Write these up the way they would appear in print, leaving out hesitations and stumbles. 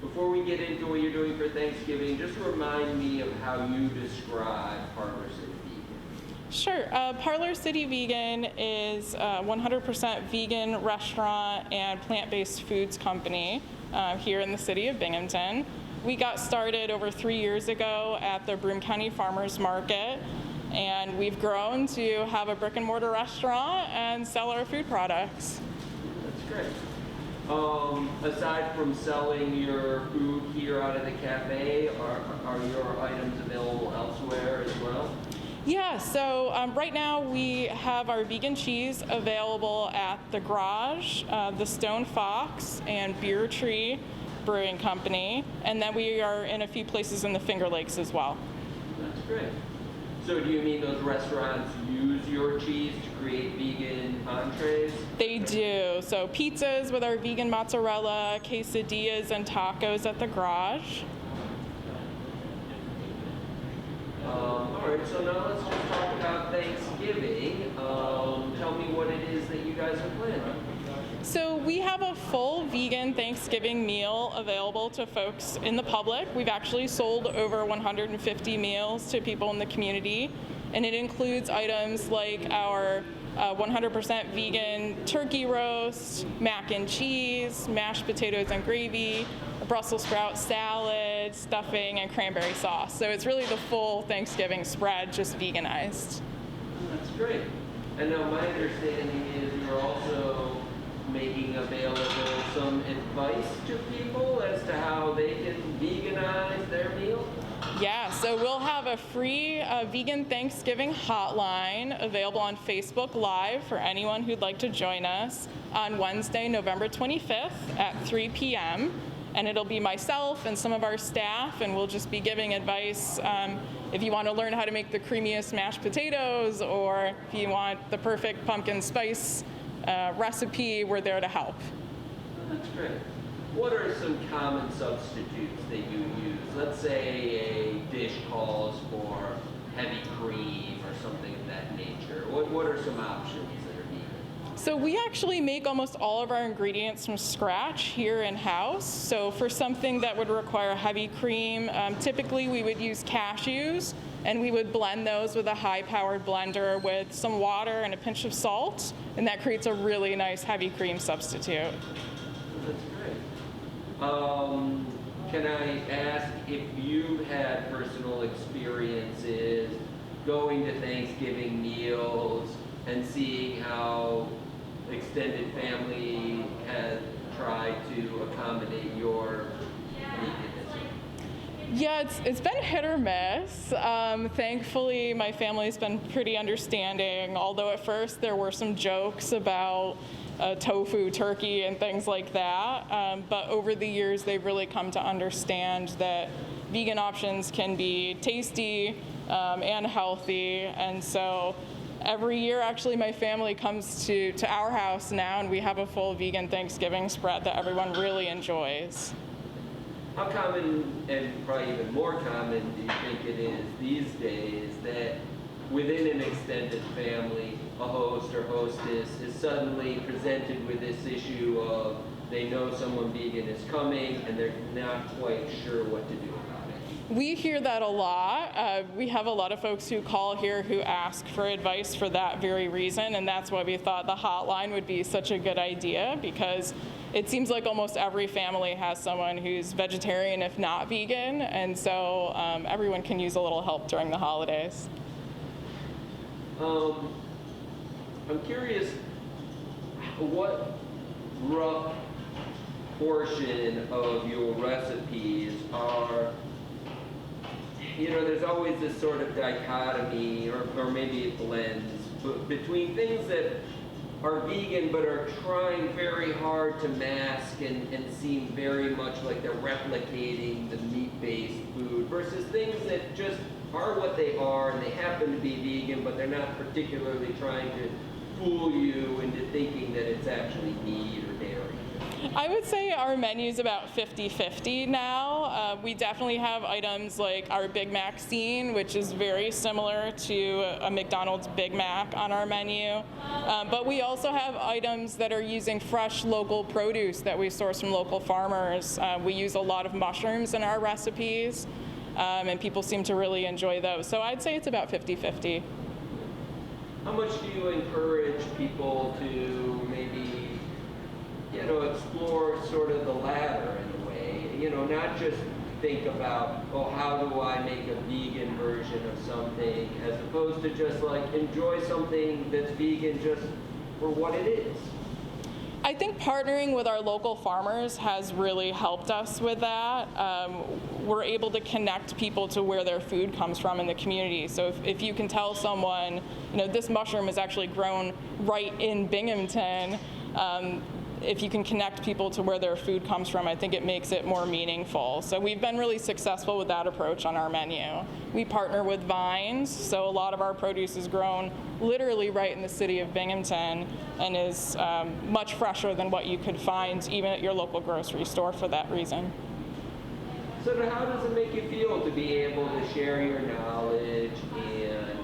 before we get into what you're doing for Thanksgiving, just remind me of how you describe Parlor City Vegan. Sure. Parlor City Vegan is a 100% vegan restaurant and plant-based foods company here in the city of Binghamton. We got started over 3 years ago at the Broome County Farmers Market, and we've grown to have a brick and mortar restaurant and sell our food products. That's great. Aside from selling your food here out of the cafe, are your items available elsewhere as well? Yeah, so right now we have our vegan cheese available at the Garage, the Stone Fox, and Beer Tree Brewing Company, and then we are in a few places in the Finger Lakes as well. That's great. So do you mean those restaurants use your cheese to create vegan entrees? They do. So pizzas with our vegan mozzarella, quesadillas, and tacos at the Garage. All right, so now let's just talk about Thanksgiving. Tell me what it is that you guys are planning. So we have a full vegan Thanksgiving meal available to folks in the public. We've actually sold over 150 meals to people in the community, and it includes items like our 100% vegan turkey roast, mac and cheese, mashed potatoes and gravy, a Brussels sprout salad, stuffing, and cranberry sauce. So it's really the full Thanksgiving spread, just veganized. That's great. And now my understanding is you're also making available some advice to people as to how they can veganize their meal? Yeah, so we'll have a free vegan Thanksgiving hotline available on Facebook Live for anyone who'd like to join us on Wednesday, November 25th at 3 p.m. And it'll be myself and some of our staff, and we'll just be giving advice if you want to learn how to make the creamiest mashed potatoes, or if you want the perfect pumpkin spice recipe, we're there to help. That's great. What are some common substitutes that you use? Let's say a dish calls for heavy cream or something of that nature. What are some options that are vegan? So we actually make almost all of our ingredients from scratch here in-house. So for something that would require heavy cream, typically we would use cashews, and we would blend those with a high-powered blender with some water and a pinch of salt, and that creates a really nice heavy cream substitute. That's great. Can I ask if you've had personal experiences going to Thanksgiving meals and seeing how extended family has tried to accommodate your veganism? Yeah, it's been hit or miss. Thankfully, my family's been pretty understanding, although at first there were some jokes about tofu, turkey, and things like that. But over the years, they've really come to understand that vegan options can be tasty and healthy. And so every year, actually, my family comes to our house now, and we have a full vegan Thanksgiving spread that everyone really enjoys. How common, and probably even more common, do you think it is these days that within an extended family, a host or hostess is suddenly presented with this issue of they know someone vegan is coming and they're not quite sure what to do about it? We hear that a lot. We have a lot of folks who call here who ask for advice for that very reason, and that's why we thought the hotline would be such a good idea, because it seems like almost every family has someone who's vegetarian, if not vegan, and so everyone can use a little help during the holidays. I'm curious what rough portion of your recipes are, there's always this sort of dichotomy, or maybe it blends, between things that are vegan but are trying very hard to mask and seem very much like they're replicating the meat-based food versus things that just are what they are and they happen to be vegan, but they're not particularly trying to fool you into thinking that it's actually meat or dairy. I would say our menu's about 50-50 now. We definitely have items like our Big Mac scene, which is very similar to a McDonald's Big Mac on our menu. But we also have items that are using fresh local produce that we source from local farmers. We use a lot of mushrooms in our recipes, and people seem to really enjoy those. So I'd say it's about 50-50. How much do you encourage people to maybe, explore sort of the latter in a way? Not just think about, oh, how do I make a vegan version of something, as opposed to just like enjoy something that's vegan just for what it is. I think partnering with our local farmers has really helped us with that. We're able to connect people to where their food comes from in the community. So if you can tell someone, this mushroom is actually grown right in Binghamton, if you can connect people to where their food comes from, I think it makes it more meaningful. So we've been really successful with that approach on our menu. We partner with vines, so a lot of our produce is grown literally right in the city of Binghamton and is much fresher than what you could find even at your local grocery store for that reason. So how does it make you feel to be able to share your knowledge and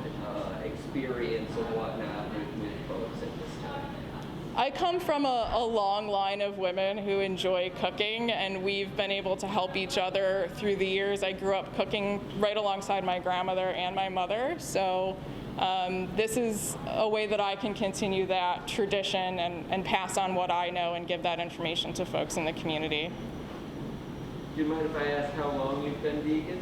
experience and whatnot with folks at this time? I come from a long line of women who enjoy cooking, and we've been able to help each other through the years. I grew up cooking right alongside my grandmother and my mother, so this is a way that I can continue that tradition and pass on what I know and give that information to folks in the community. Do you mind if I ask how long you've been vegan?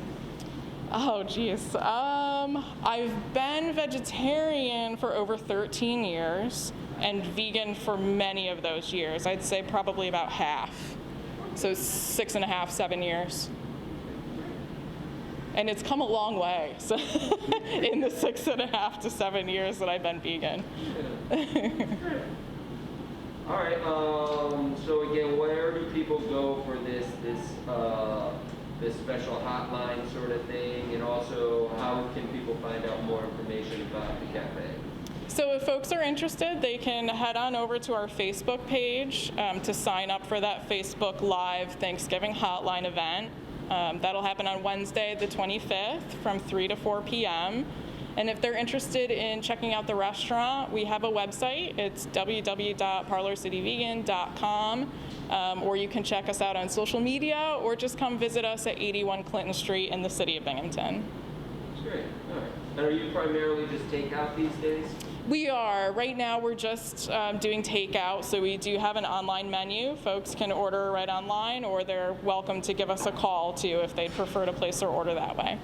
Oh, geez. I've been vegetarian for over 13 years and vegan for many of those years. I'd say probably about half. So 6.5, 7 years. And it's come a long way so in the 6.5 to 7 years that I've been vegan. All right, so again, where do people go for this special hotline sort of thing? And also, how can people find out more information about the cafe? So if folks are interested, they can head on over to our Facebook page to sign up for that Facebook Live Thanksgiving Hotline event. That'll happen on Wednesday, the 25th from 3 to 4 p.m. And if they're interested in checking out the restaurant, we have a website. It's www.parlorcityvegan.com, or you can check us out on social media, or just come visit us at 81 Clinton Street in the city of Binghamton. That's great. All right. And are you primarily just takeout these days? We are. Right now we're just doing takeout, so we do have an online menu. Folks can order right online, or they're welcome to give us a call too if they'd prefer to place their order that way.